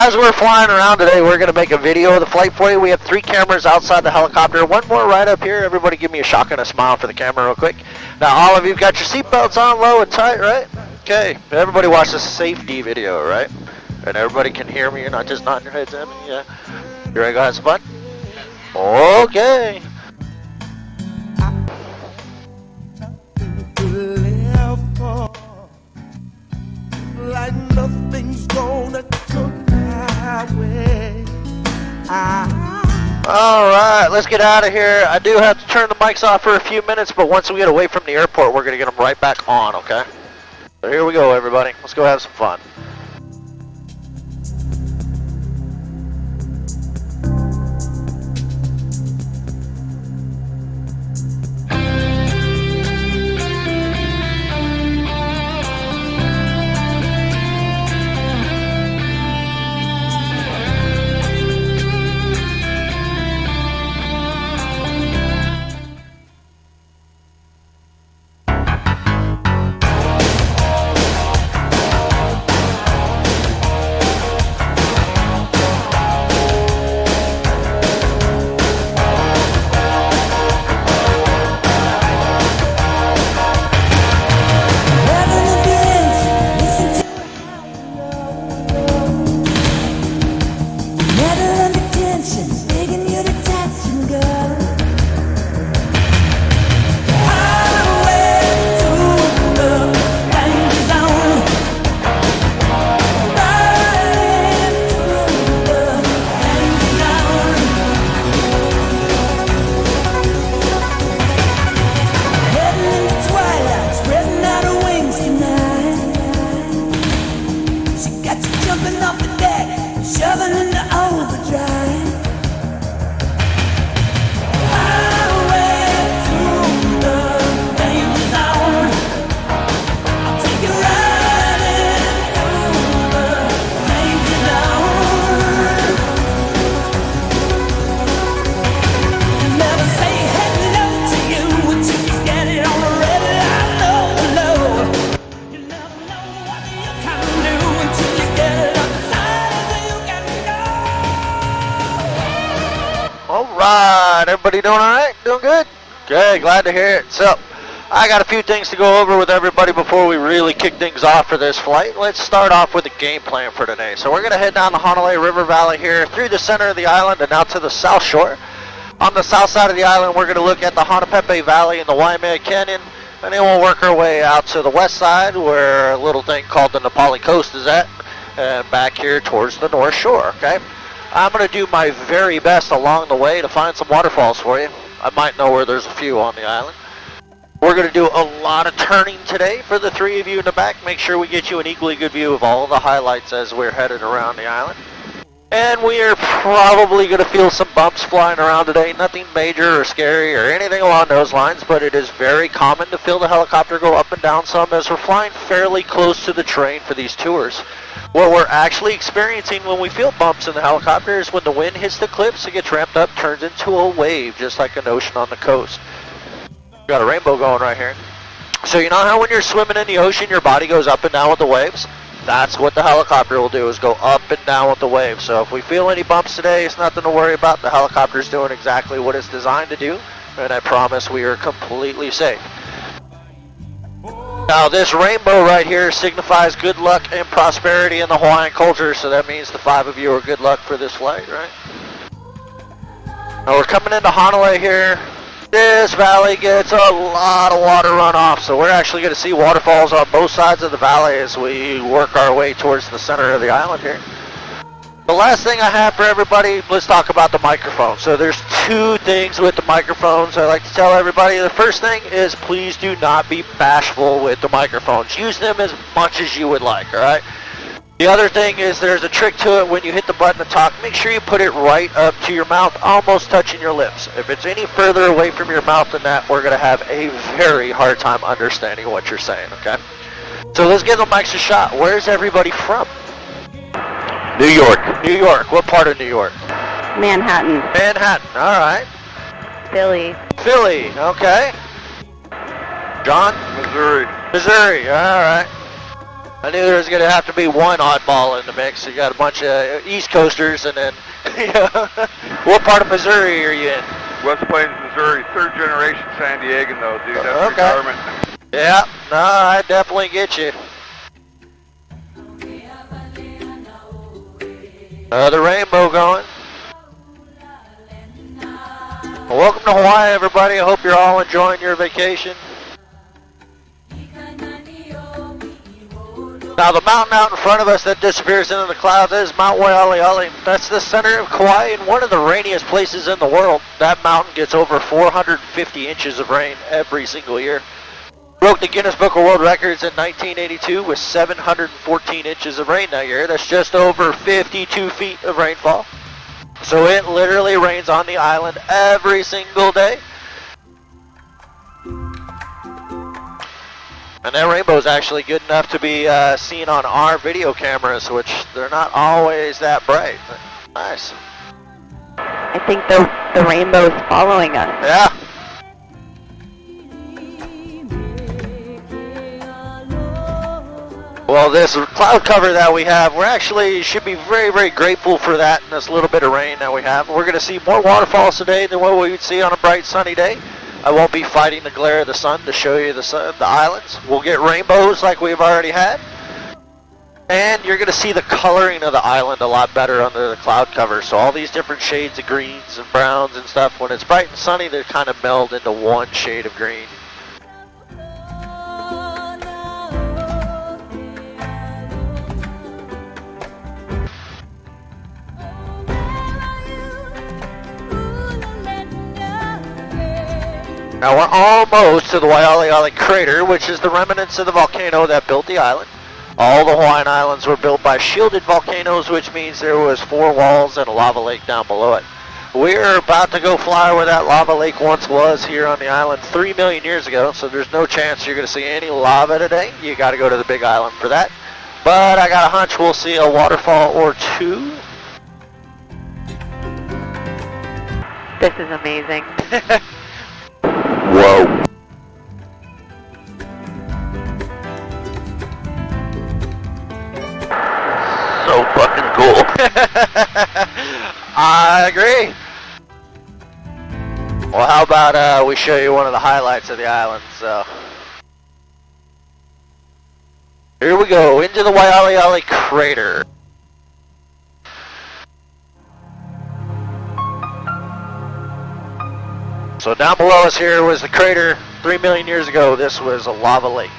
as we're flying around today, we're going to make a video of the flight for you. We have 3 cameras outside the helicopter, 1 more right up here. Everybody give me a shock and a smile for the camera real quick. Now, all of you got your seatbelts on low and tight, right? Okay, everybody watch this safety video, right? And everybody can hear me. You're not just nodding your heads at me, yeah? You ready to go have some fun? Okay. Like nothing's gonna come my way. Alright, let's get out of here. I do have to turn the mics off for a few minutes, but once we get away from the airport, we're going to get them right back on, okay? So here we go, everybody. Let's go have some fun. Alright, everybody doing alright? Doing good? Okay, glad to hear it. So, I got a few things to go over with everybody before we really kick things off for this flight. Let's start off with the game plan for today. So we're going to head down the Hanalei River Valley here, through the center of the island and out to the south shore. On the south side of the island, we're going to look at the Hanalei Valley and the Waimea Canyon, and then we'll work our way out to the west side where a little thing called the Na Pali Coast is at, and back here towards the north shore, okay? I'm going to do my very best along the way to find some waterfalls for you. I might know where there's a few on the island. We're going to do a lot of turning today for the 3 of you in the back. Make sure we get you an equally good view of all the highlights as we're headed around the island. And we are probably going to feel some bumps flying around today. Nothing major or scary or anything along those lines, but it is very common to feel the helicopter go up and down some as we're flying fairly close to the terrain for these tours. What we're actually experiencing when we feel bumps in the helicopter is when the wind hits the cliffs, it gets ramped up, turns into a wave, just like an ocean on the coast. Got a rainbow going right here. So you know how when you're swimming in the ocean, your body goes up and down with the waves? That's what the helicopter will do, is go up and down with the waves. So if we feel any bumps today, it's nothing to worry about. The helicopter's doing exactly what it's designed to do, and I promise we are completely safe. Now this rainbow right here signifies good luck and prosperity in the Hawaiian culture, so that means the 5 of you are good luck for this flight, right? Now we're coming into Hanalei here. This valley gets a lot of water runoff, so we're actually going to see waterfalls on both sides of the valley as we work our way towards the center of the island here. The last thing I have for everybody, let's talk about the microphone. So there's 2 things with the microphones I like to tell everybody. The first thing is please do not be bashful with the microphones. Use them as much as you would like, alright? The other thing is there's a trick to it when you hit the button to talk. Make sure you put it right up to your mouth, almost touching your lips. If it's any further away from your mouth than that, we're going to have a very hard time understanding what you're saying, okay? So let's give the mics a shot. Where's everybody from? New York. New York. What part of New York? Manhattan. Manhattan. All right. Philly. Philly. Okay. John? Missouri. Missouri. All right. I knew there was going to have to be one oddball in the mix. You got a bunch of East Coasters, and then, you know, what part of Missouri are you in? West Plains, Missouri, third generation San Diegan though, dude. That's Okay. retirement. Yeah, no, I definitely get you. The rainbow going. Well, welcome to Hawaii, everybody. I hope you're all enjoying your vacation. Now, the mountain out in front of us that disappears into the clouds is Mount Waialeale. That's the center of Kauai and one of the rainiest places in the world. That mountain gets over 450 inches of rain every single year. Broke the Guinness Book of World Records in 1982 with 714 inches of rain that year. That's just over 52 feet of rainfall. So it literally rains on the island every single day. And that rainbow is actually good enough to be seen on our video cameras, which they're not always that bright. Nice. I think the rainbow's following us. Yeah. Well, this cloud cover that we have, we're actually should be very, very grateful for that and this little bit of rain that we have. We're going to see more waterfalls today than what we would see on a bright sunny day. I won't be fighting the glare of the sun to show you the islands. We'll get rainbows like we've already had. And you're going to see the coloring of the island a lot better under the cloud cover. So all these different shades of greens and browns and stuff, when it's bright and sunny, they kind of meld into one shade of green. Now we're almost to the Waialeale crater, which is the remnants of the volcano that built the island. All the Hawaiian Islands were built by shielded volcanoes, which means there was 4 walls and a lava lake down below it. We're about to go fly where that lava lake once was here on the island 3 million years ago, so there's no chance you're going to see any lava today. You got to go to the Big Island for that. But I got a hunch we'll see a waterfall or two. This is amazing. Whoa. So fucking cool. I agree. Well, how about we show you one of the highlights of the island, so. Here we go, into the Waialeale crater. So down below us here was the crater. 3 million years ago, this was a lava lake.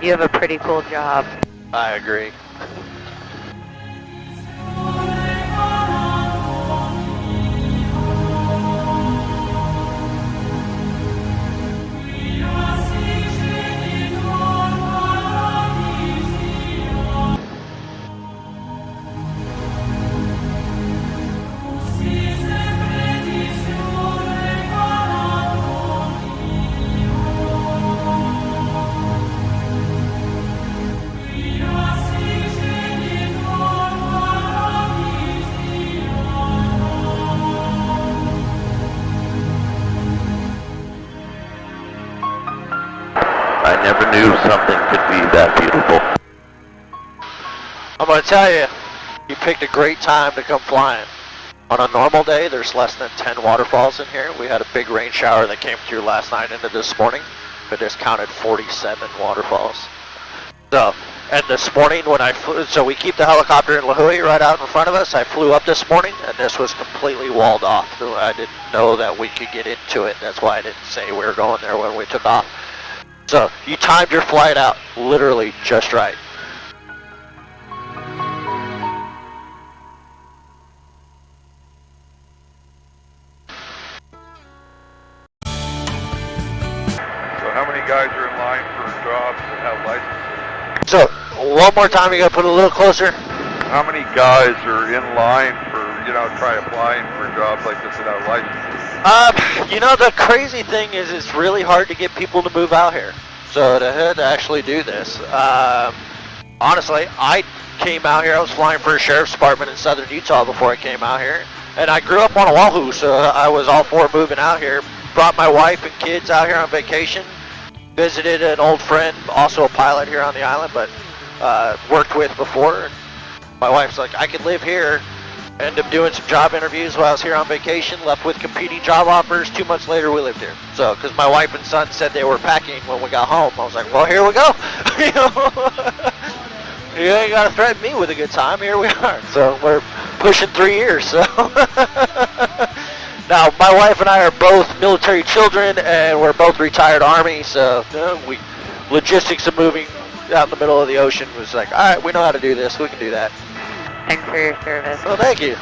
You have a pretty cool job. I agree. I never knew something could be that beautiful. I'm going to tell you, you picked a great time to come flying. On a normal day, there's less than 10 waterfalls in here. We had a big rain shower that came through last night into this morning, but just counted 47 waterfalls. So, and this morning when I flew, so we keep the helicopter in Lahui right out in front of us. I flew up this morning and this was completely walled off. So I didn't know that we could get into it. That's why I didn't say we were going there when we took off. So you timed your flight out literally just right. So how many guys are in line for jobs that have licenses? So one more time, you gotta put it a little closer. How many guys are in line for, try applying for jobs like this without licenses? The crazy thing is it's really hard to get people to move out here. So to actually do this, honestly, I came out here, I was flying for a sheriff's department in southern Utah before I came out here. And I grew up on Oahu, so I was all for moving out here. Brought my wife and kids out here on vacation. Visited an old friend, also a pilot here on the island, but worked with before. And my wife's like, I could live here. Ended up doing some job interviews while I was here on vacation, left with competing job offers. 2 months later, we lived here. So, because my wife and son said they were packing when we got home, I was like, well, here we go. You ain't got to threaten me with a good time. Here we are. So, we're pushing 3 years. So, now, my wife and I are both military children, and we're both retired Army. So, logistics of moving out in the middle of the ocean was like, all right, we know how to do this. We can do that. Thanks for your service. Well, thank you.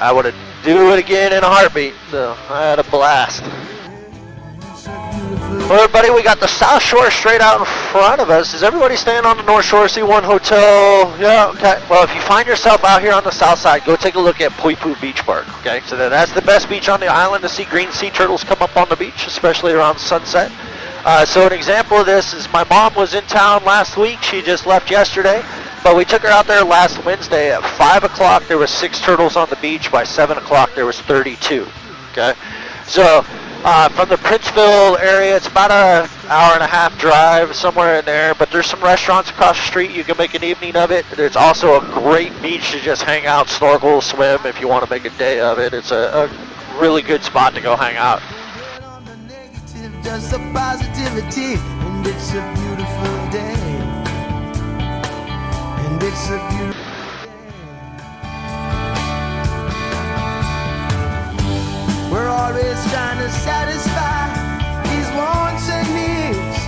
I would do it again in a heartbeat, so I had a blast. Well, everybody, we got the South Shore straight out in front of us. Is everybody staying on the North Shore? See one hotel? Yeah, okay. Well, if you find yourself out here on the south side, go take a look at Puipu Beach Park, okay? So that's the best beach on the island to see green sea turtles come up on the beach, especially around sunset. So an example of this is my mom was in town last week. She just left yesterday, but we took her out there last Wednesday at 5 o'clock. There was 6 turtles on the beach. By 7 o'clock, there was 32. Okay, so from the Princeville area, it's about an hour and a half drive, somewhere in there. But there's some restaurants across the street. You can make an evening of it. There's also a great beach to just hang out, snorkel, swim if you want to make a day of it. It's a really good spot to go hang out. Just a positivity, and it's a beautiful day, and it's a beautiful day. We're always trying to satisfy these wants and needs.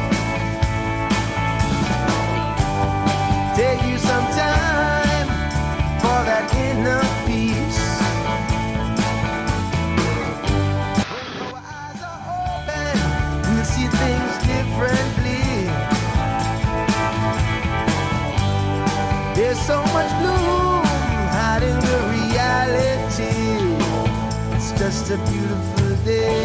Take you some time for that inner peace. See things differently. There's so much gloom hiding the reality. It's just a beautiful day.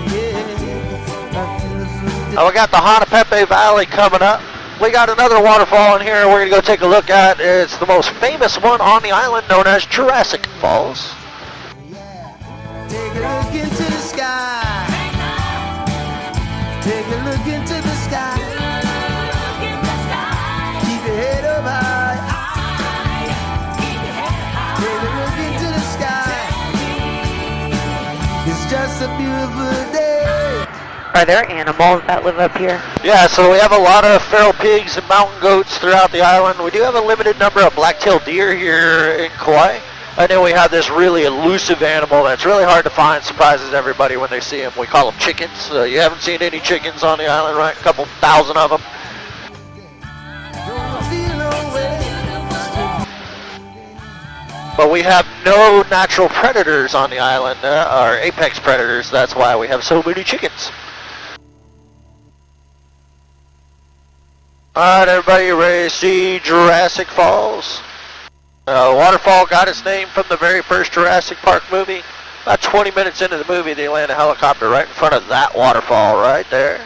Yeah, a beautiful day. Oh, we got the Hanalei Valley coming up. We got another waterfall in here we're going to go take a look at. It's the most famous one on the island, known as Jurassic Falls. Take a look into the sky. Take a look into the sky. Keep your head up high. Take a look into the sky. It's just a beautiful day. Are there animals that live up here? Yeah, so we have a lot of feral pigs and mountain goats throughout the island. We do have a limited number of black-tailed deer here in Kauai. And then we have this really elusive animal that's really hard to find, surprises everybody when they see him. We call them chickens. You haven't seen any chickens on the island, right? A couple thousand of them. But we have no natural predators on the island, or apex predators. That's why we have so many chickens. Alright, everybody, you ready to see Jurassic Falls? The waterfall got its name from the very first Jurassic Park movie. About 20 minutes into the movie, they land a helicopter right in front of that waterfall right there.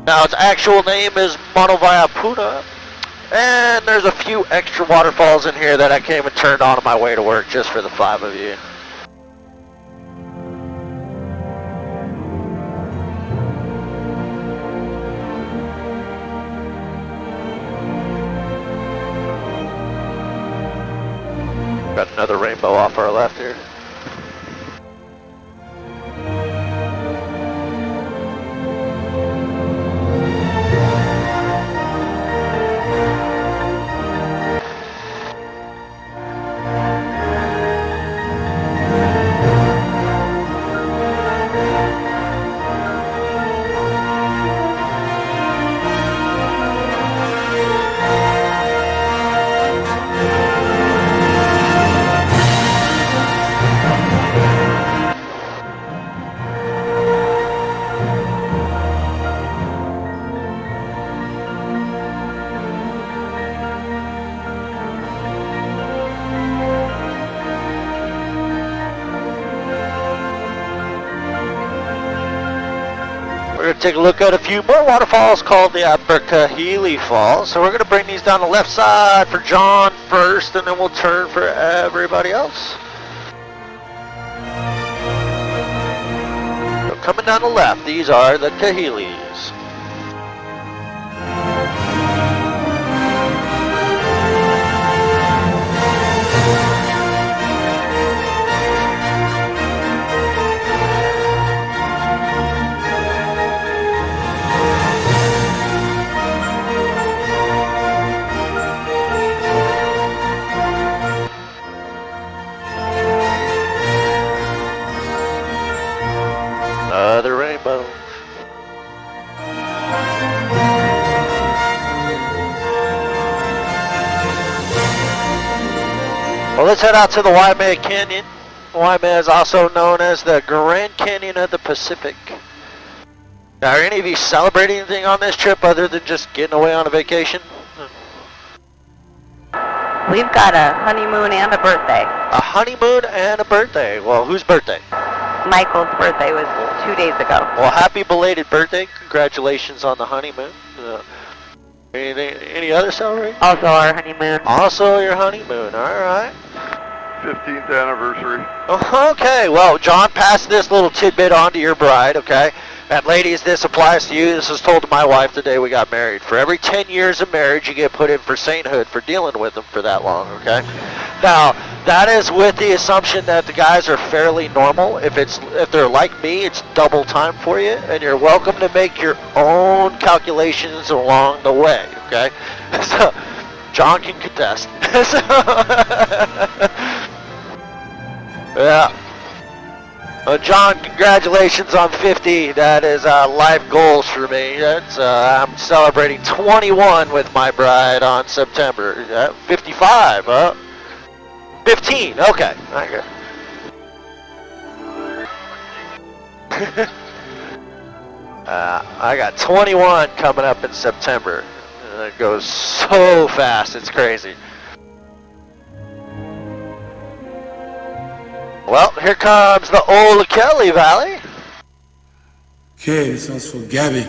Now, its actual name is Monovaiapuna. And there's a few extra waterfalls in here that I came and turned on my way to work just for the 5 of you. Got another rainbow off our left here. We're going to take a look at a few more waterfalls called the Abercahili Falls. So we're going to bring these down the left side for John first, and then we'll turn for everybody else. So coming down the left, these are the Kahilis. Another rainbow. Well, let's head out to the Waimea Canyon. Waimea is also known as the Grand Canyon of the Pacific. Now, are any of you celebrating anything on this trip other than just getting away on a vacation? We've got a honeymoon and a birthday. A honeymoon and a birthday. Well, whose birthday? Michael's birthday was 2 days ago. Well, happy belated birthday. Congratulations on the honeymoon. Any other celebration? Also our honeymoon. Also your honeymoon. All right. 15th anniversary. Okay, well, John passed this little tidbit on to your bride, okay? And ladies, this applies to you. This was told to my wife the day we got married. For every 10 years of marriage, you get put in for sainthood for dealing with them for that long, okay? Now, that is with the assumption that the guys are fairly normal. If they're like me, it's double time for you, and you're welcome to make your own calculations along the way, okay? So, John can contest. Yeah. John, congratulations on 50. That is life goals for me. That's I'm celebrating 21 with my bride on September. 55, huh? 15, okay. I got 21 coming up in September. It goes so fast, it's crazy. Well, here comes the Waialeale Valley. Okay, this one's for Gabby.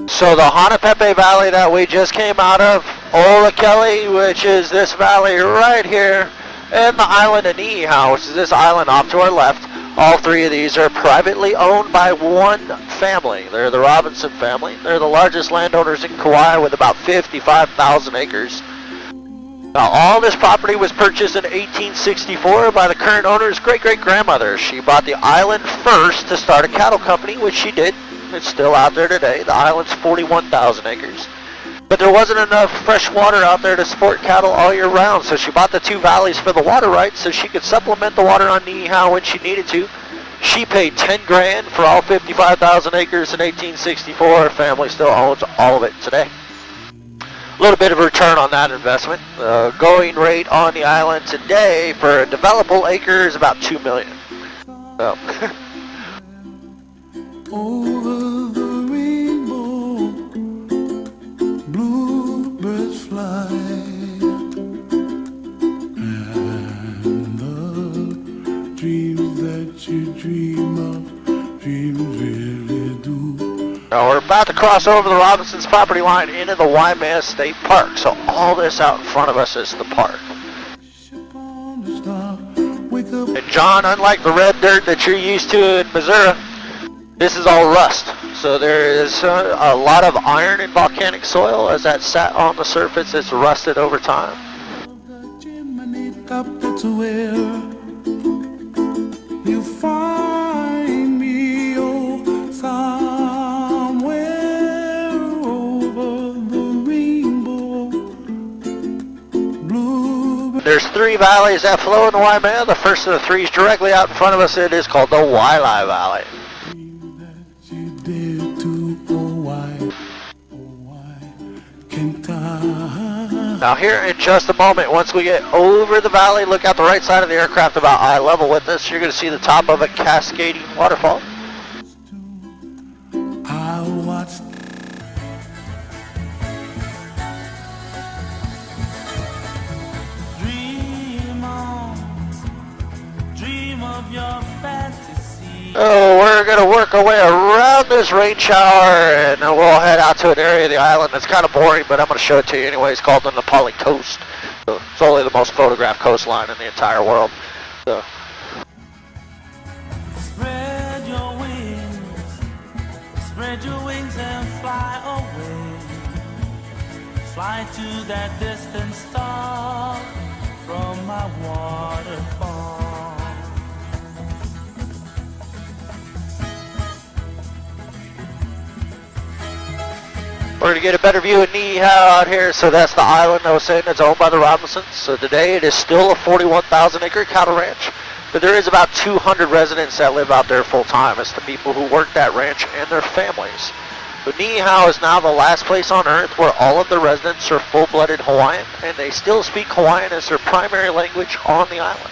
So the Hanalei Valley that we just came out of, Waialeale, which is this valley right here, and the island of Niihau, which is this island off to our left. All three of these are privately owned by one family. They're the Robinson family. They're the largest landowners in Kauai with about 55,000 acres. Now, all this property was purchased in 1864 by the current owner's great-great-grandmother. She bought the island first to start a cattle company, which she did. It's still out there today. The island's 41,000 acres. But there wasn't enough fresh water out there to support cattle all year round, so she bought the two valleys for the water rights so she could supplement the water on Niihau when she needed to. She paid 10 grand for all 55,000 acres in 1864. Her family still owns all of it today. A little bit of return on that investment. The going rate on the island today for a developable acre is about $2 million. So. Over the rainbow, bluebirds fly, and the dreams that you dream of, dreams really do. Now we're about to cross over the Robinson's property line into the Waimea State Park. So all this out in front of us is the park. And John, unlike the red dirt that you're used to in Missouri, this is all rust. So there is a lot of iron in volcanic soil. As that sat on the surface, it's rusted over time. The chimney top, that's where you find me, oh, somewhere over the rainbow. Blue. There's 3 valleys that flow in the Waimea. The first of the 3 is directly out in front of us. It is called the Waialeale Valley. You dare to Kauai, can't I? Now here in just a moment, once we get over the valley, look out the right side of the aircraft about eye level with us. You're going to see the top of a cascading waterfall. I watched. Dream on, dream of your fantasy. Oh, we're going to work our way around this rain shower, and then we'll head out to an area of the island that's kind of boring, but I'm going to show it to you anyway. It's called the Na Pali Coast. So it's only the most photographed coastline in the entire world. So. Spread your wings and fly away. Fly to that distant star from my waterfall. We're going to get a better view of Niihau out here. So that's the island I was saying that's owned by the Robinsons. So today it is still a 41,000 acre cattle ranch. But there is about 200 residents that live out there full time. It's the people who work that ranch and their families. But Niihau is now the last place on earth where all of the residents are full-blooded Hawaiian, and they still speak Hawaiian as their primary language on the island.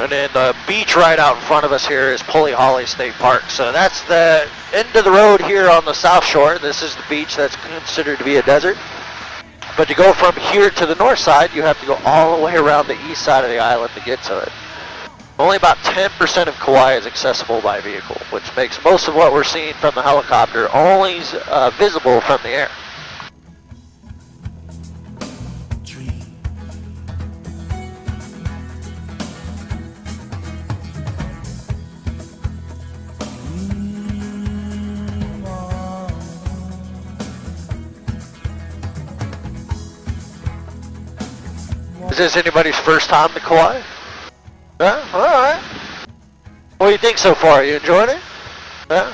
And then the beach right out in front of us here is Puliholly State Park. So that's the end of the road here on the south shore. This is the beach that's considered to be a desert. But to go from here to the north side, you have to go all the way around the east side of the island to get to it. Only about 10% of Kauai is accessible by vehicle, which makes most of what we're seeing from the helicopter only visible from the air. Is this anybody's first time to Kauai? Yeah, alright. What do you think so far? You enjoying it? Yeah?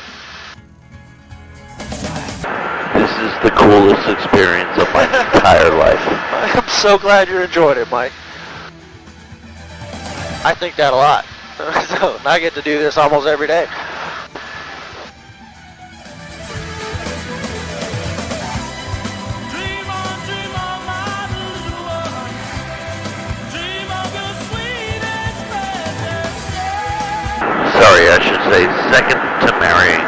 This is the coolest experience of my entire life. I'm so glad you're enjoying it, Mike. I think that a lot. So I get to do this almost every day. Sorry, I should say second to marrying.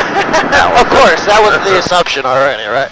Of course, that was the assumption already, right?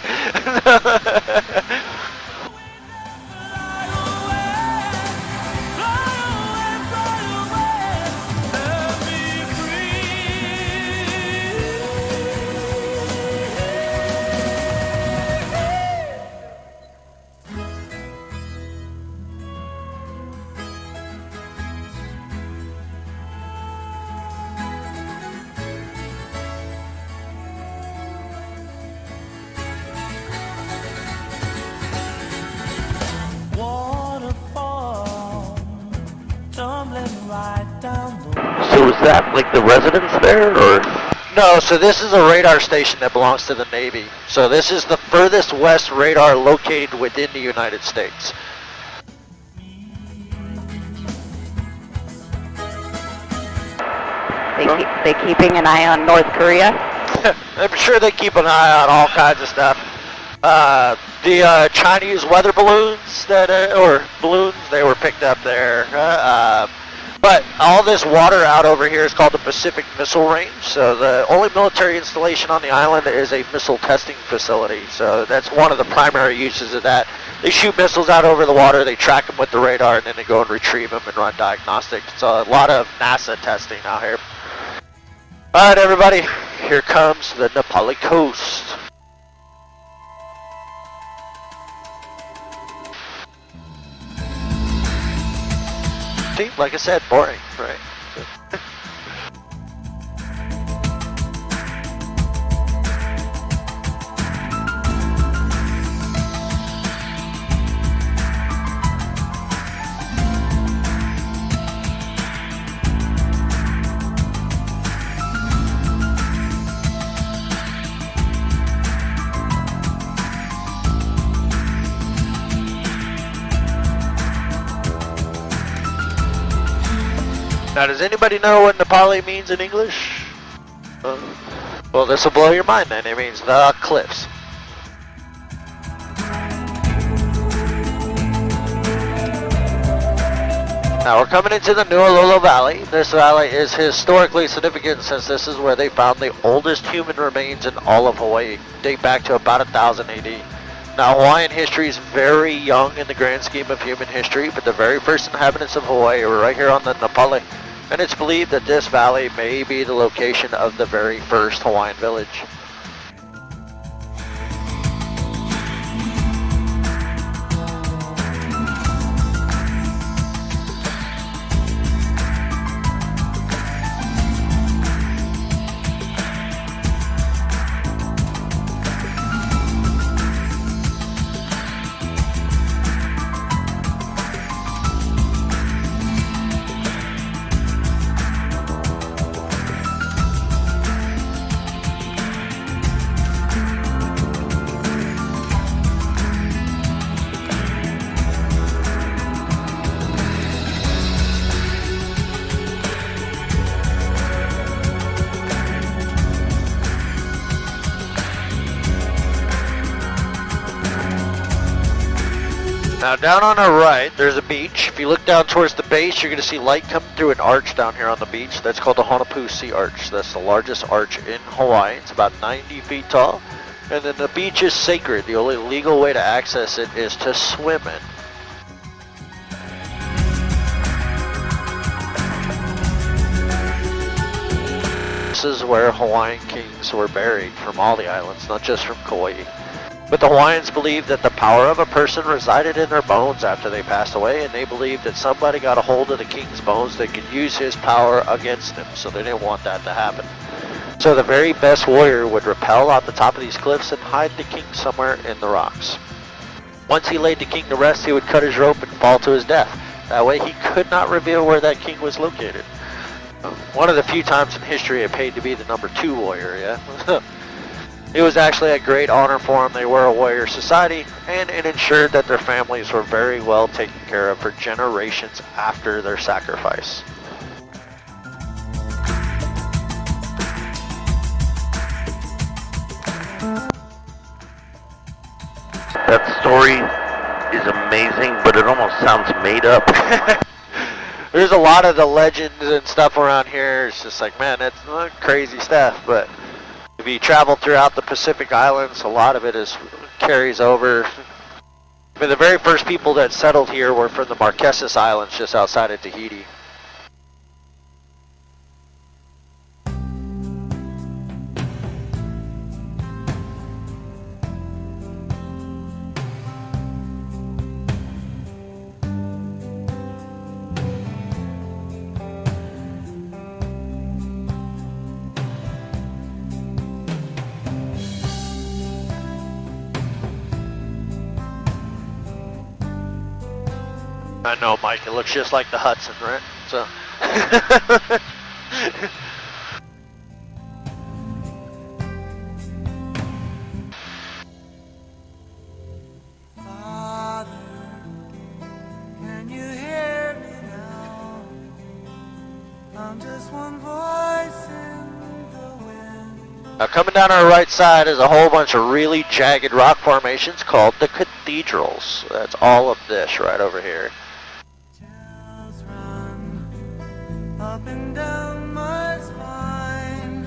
So is that like the residence there, or? No, so this is a radar station that belongs to the Navy. So this is the furthest west radar located within the United States. They keeping an eye on North Korea? I'm sure they keep an eye on all kinds of stuff. The Chinese weather balloons they were picked up there. But all this water out over here is called the Pacific Missile Range. So the only military installation on the island is a missile testing facility. So that's one of the primary uses of that. They shoot missiles out over the water, they track them with the radar, and then they go and retrieve them and run diagnostics. So a lot of NASA testing out here. All right, everybody, here comes the Na Pali Coast. See, like I said, boring, right? Now, does anybody know what Na Pali means in English? Well, this will blow your mind then. It means the cliffs. Now we're coming into the Nuololo Valley. This valley is historically significant since this is where they found the oldest human remains in all of Hawaii, date back to about 1000 AD. Now Hawaiian history is very young in the grand scheme of human history, but the very first inhabitants of Hawaii were right here on the Na Pali, and it's believed that this valley may be the location of the very first Hawaiian village. Now down on our right, there's a beach. If you look down towards the base, you're going to see light coming through an arch down here on the beach. That's called the Honopu Sea Arch. That's the largest arch in Hawaii. It's about 90 feet tall. And then the beach is sacred. The only legal way to access it is to swim in. This is where Hawaiian kings were buried from all the islands, not just from Kauai. But the Hawaiians believed that the power of a person resided in their bones after they passed away, and they believed that somebody got a hold of the king's bones that could use his power against him, so they didn't want that to happen. So the very best warrior would rappel off the top of these cliffs and hide the king somewhere in the rocks. Once he laid the king to rest, he would cut his rope and fall to his death. That way he could not reveal where that king was located. One of the few times in history it paid to be the number 2 warrior, yeah? It was actually a great honor for them. They were a warrior society, and it ensured that their families were very well taken care of for generations after their sacrifice. That story is amazing, but it almost sounds made up. There's a lot of the legends and stuff around here. It's just like, man, that's crazy stuff, but if you travel throughout the Pacific Islands, a lot of it carries over. I mean, the very first people that settled here were from the Marquesas Islands just outside of Tahiti. I know, Mike, it looks just like the Hudson, right? So. Father, can you hear me now? I'm just one voice in the wind. Now coming down our right side is a whole bunch of really jagged rock formations called the cathedrals. That's all of this right over here. Up and down my spine,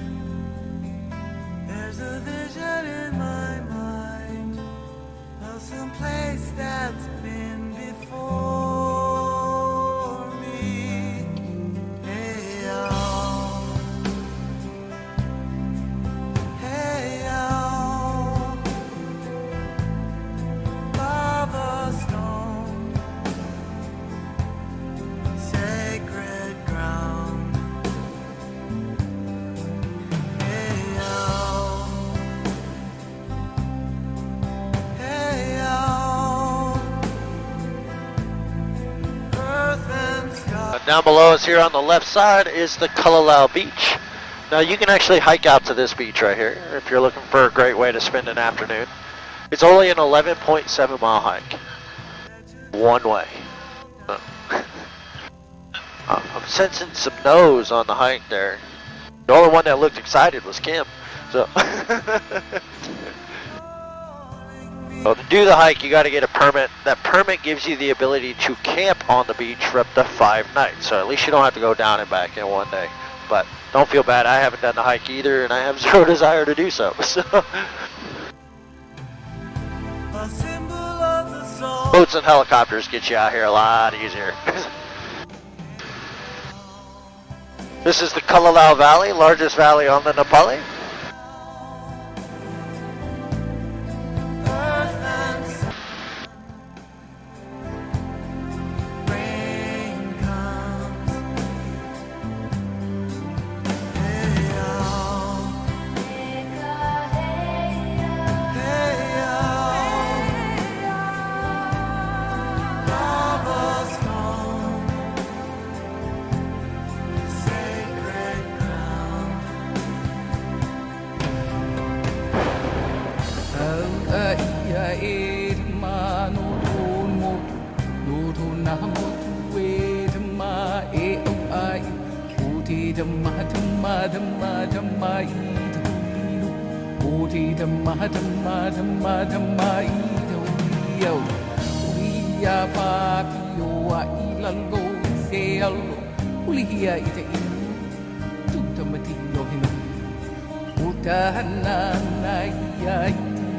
there's a vision in my mind of some place that's been before me. Hey y'all, hey y'all, lava stone, sacred ground. Down below us here on the left side is the Kalalau Beach. Now you can actually hike out to this beach right here if you're looking for a great way to spend an afternoon. It's only an 11.7 mile hike. One way. I'm sensing some no's on the hike there. The only one that looked excited was Kim. So, well, to do the hike, you got to get a permit. That permit gives you the ability to camp on the beach for up to 5 nights. So at least you don't have to go down and back in one day. But don't feel bad. I haven't done the hike either, and I have zero desire to do so. Boats and helicopters get you out here a lot easier. This is the Kauai Valley, largest valley on the Na Pali.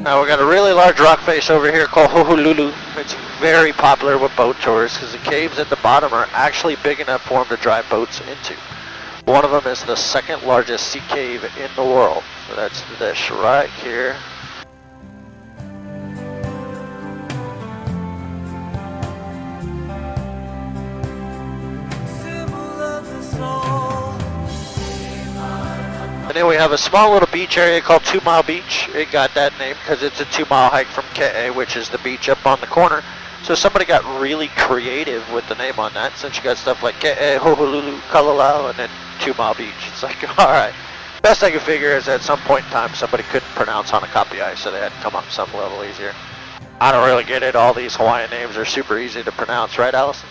Now we got a really large rock face over here called Hohululu. It's very popular with boat tours because the caves at the bottom are actually big enough for them to drive boats into. One of them is the second largest sea cave in the world. So that's this right here. And then we have a small little beach area called 2 Mile Beach. It got that name because it's a 2-mile hike from Kauai, which is the beach up on the corner. So somebody got really creative with the name on that, since you got stuff like Kauai, Hohululu, Kalalau, and then 2 Mile Beach. It's like, alright. Best I could figure is at some point in time somebody couldn't pronounce Hanakapiai, so they had to come up some level easier. I don't really get it. All these Hawaiian names are super easy to pronounce, right, Allison?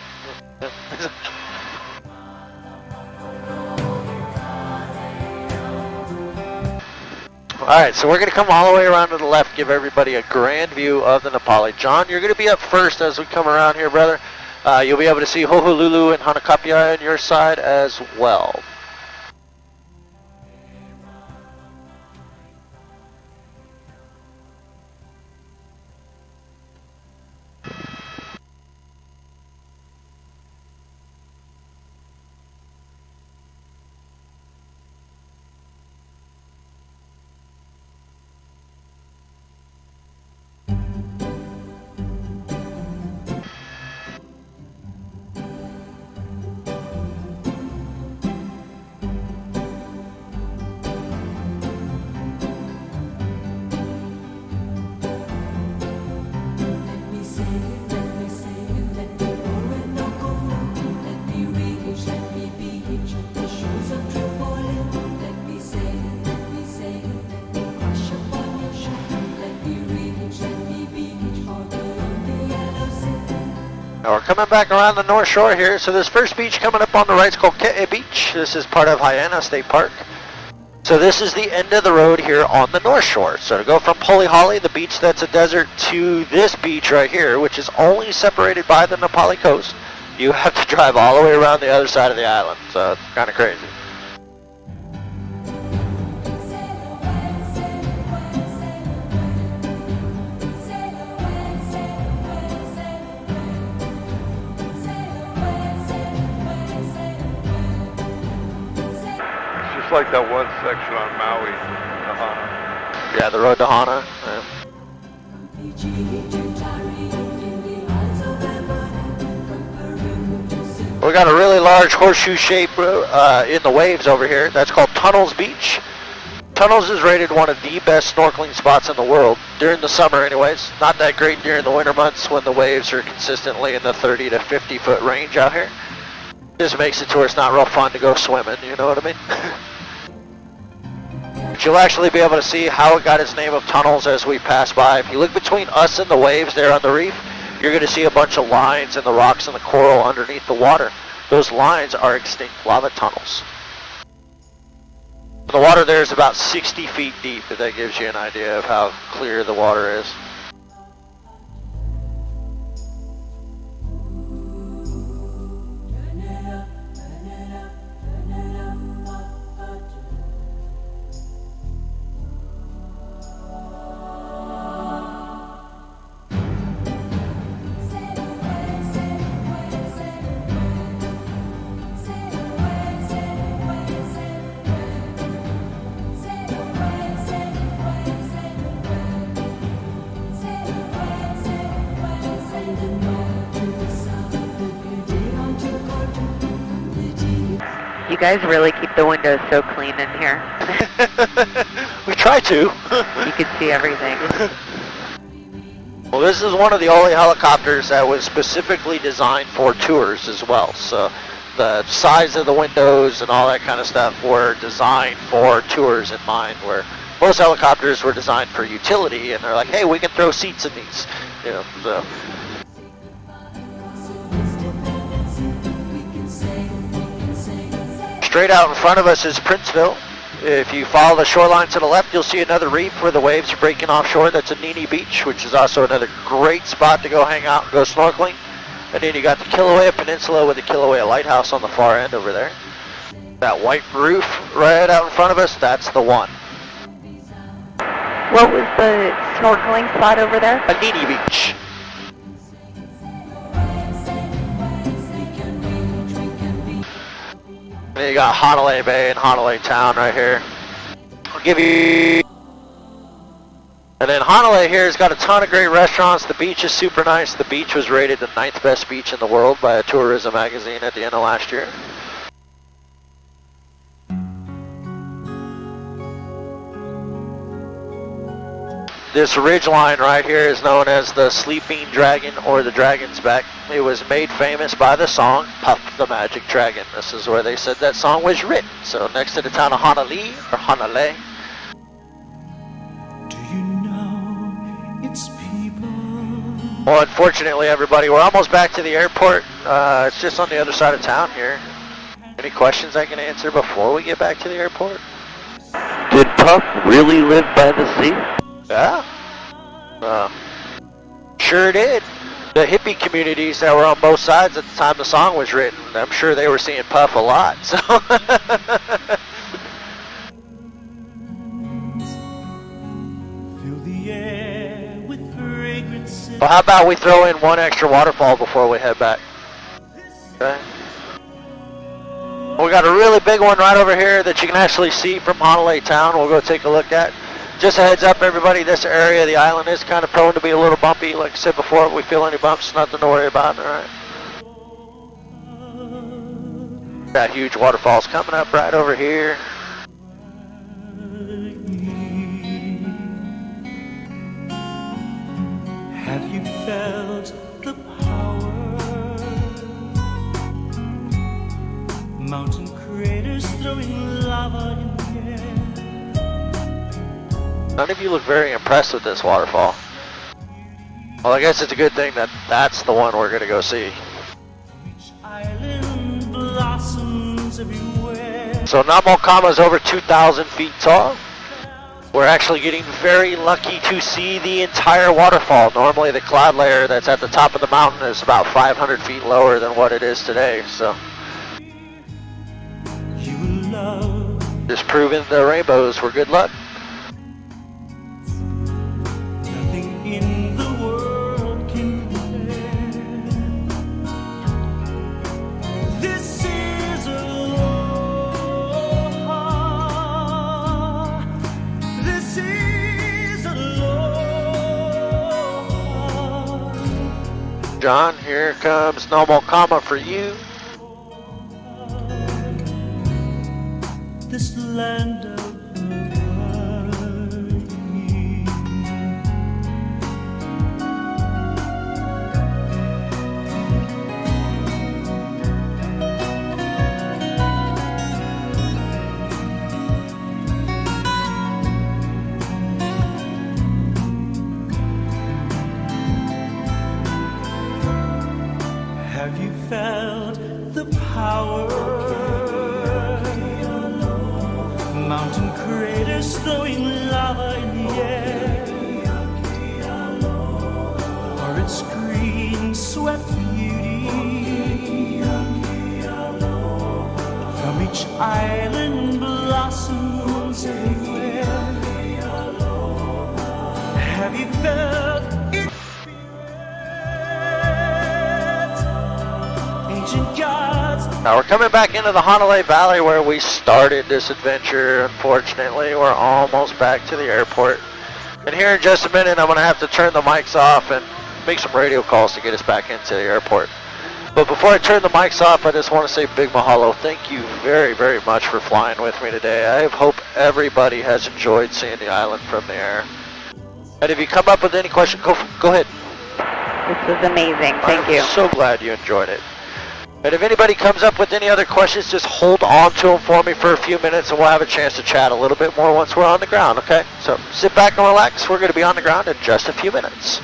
Alright, so we're going to come all the way around to the left, give everybody a grand view of the Na Pali. John, you're going to be up first as we come around here, brother. You'll be able to see Hohululu and Hanakapiai on your side as well. Now we're coming back around the North Shore here. So this first beach coming up on the right is called Kauai Beach. This is part of Haiana State Park. So this is the end of the road here on the North Shore. So to go from Polihali, the beach that's a desert, to this beach right here, which is only separated by the Na Pali Coast, you have to drive all the way around the other side of the island. So it's kind of crazy. Just like that one section on Maui, the Hana. Yeah, the road to Hana. We got a really large horseshoe shape in the waves over here. That's called Tunnels Beach. Tunnels is rated one of the best snorkeling spots in the world, during the summer anyways. Not that great during the winter months when the waves are consistently in the 30 to 50 foot range out here. Just makes it to where it's not real fun to go swimming, you know what I mean? But you'll actually be able to see how it got its name of tunnels as we pass by. If you look between us and the waves there on the reef, you're going to see a bunch of lines in the rocks and the coral underneath the water. Those lines are extinct lava tunnels. The water there is about 60 feet deep, if that gives you an idea of how clear the water is. You guys really keep the windows so clean in here. We try to. You can see everything. Well, this is one of the only helicopters that was specifically designed for tours as well. So the size of the windows and all that kind of stuff were designed for tours in mind, where most helicopters were designed for utility, and they're like, hey, we can throw seats in these. You know, so. Straight out in front of us is Princeville. If you follow the shoreline to the left, you'll see another reef where the waves are breaking offshore. That's Hanalei Beach, which is also another great spot to go hang out and go snorkeling. And then you got the Kilauea Peninsula with the Kilauea Lighthouse on the far end over there. That white roof right out in front of us, that's the one. What was the snorkeling spot over there? Hanalei Beach. And you got Hanalei Bay and Hanalei Town right here. I'll give you... And then Hanalei here has got a ton of great restaurants. The beach is super nice. The beach was rated the 9th best beach in the world by a tourism magazine at the end of last year. This ridge line right here is known as the Sleeping Dragon or the Dragon's Back. It was made famous by the song Puff the Magic Dragon. This is where they said that song was written. So next to the town of Hanalei, or Hanalei. Do you know it's people? Well, unfortunately, everybody, we're almost back to the airport. It's just on the other side of town here. Any questions I can answer before we get back to the airport? Did Puff really live by the sea? Yeah. Sure did. The hippie communities that were on both sides at the time the song was written, I'm sure they were seeing Puff a lot. So Fill the air with fragrance. well, how about we throw in one extra waterfall before we head back? Okay. We got a really big one right over here that you can actually see from Hanalei Town. We'll go take a look at. Just a heads up, everybody, this area of the island is kind of prone to be a little bumpy. Like I said before, if we feel any bumps, nothing to worry about, all right? Got huge waterfalls coming up right over here. Have you felt the power? Mountain craters throwing lava in the air. None of you look very impressed with this waterfall. Well, I guess it's a good thing that that's the one we're going to go see. Each island blossoms everywhere. So Namokama is over 2,000 feet tall. We're actually getting very lucky to see the entire waterfall. Normally the cloud layer that's at the top of the mountain is about 500 feet lower than what it is today. So You will love. just proving the rainbows were good luck. Nothing in the world can compare. This is aloha. This is aloha. John, here comes Namokama for you. This land of harmony. Have you felt the power? Mountain craters throwing lava in the air, or its green swept beauty. From each island blossoms everywhere. Have you felt its spirit? Ancient gods. Now we're coming back into the Hanalei Valley where we started this adventure. Unfortunately, we're almost back to the airport. And here in just a minute, I'm going to have to turn the mics off and make some radio calls to get us back into the airport. But before I turn the mics off, I just want to say big mahalo. Thank you very, very much for flying with me today. I hope everybody has enjoyed seeing the island from the air. And if you come up with any question, go ahead. This was amazing. Thank you. I'm so glad you enjoyed it. And if anybody comes up with any other questions, just hold on to them for me for a few minutes and we'll have a chance to chat a little bit more once we're on the ground, okay? So sit back and relax. We're going to be on the ground in just a few minutes.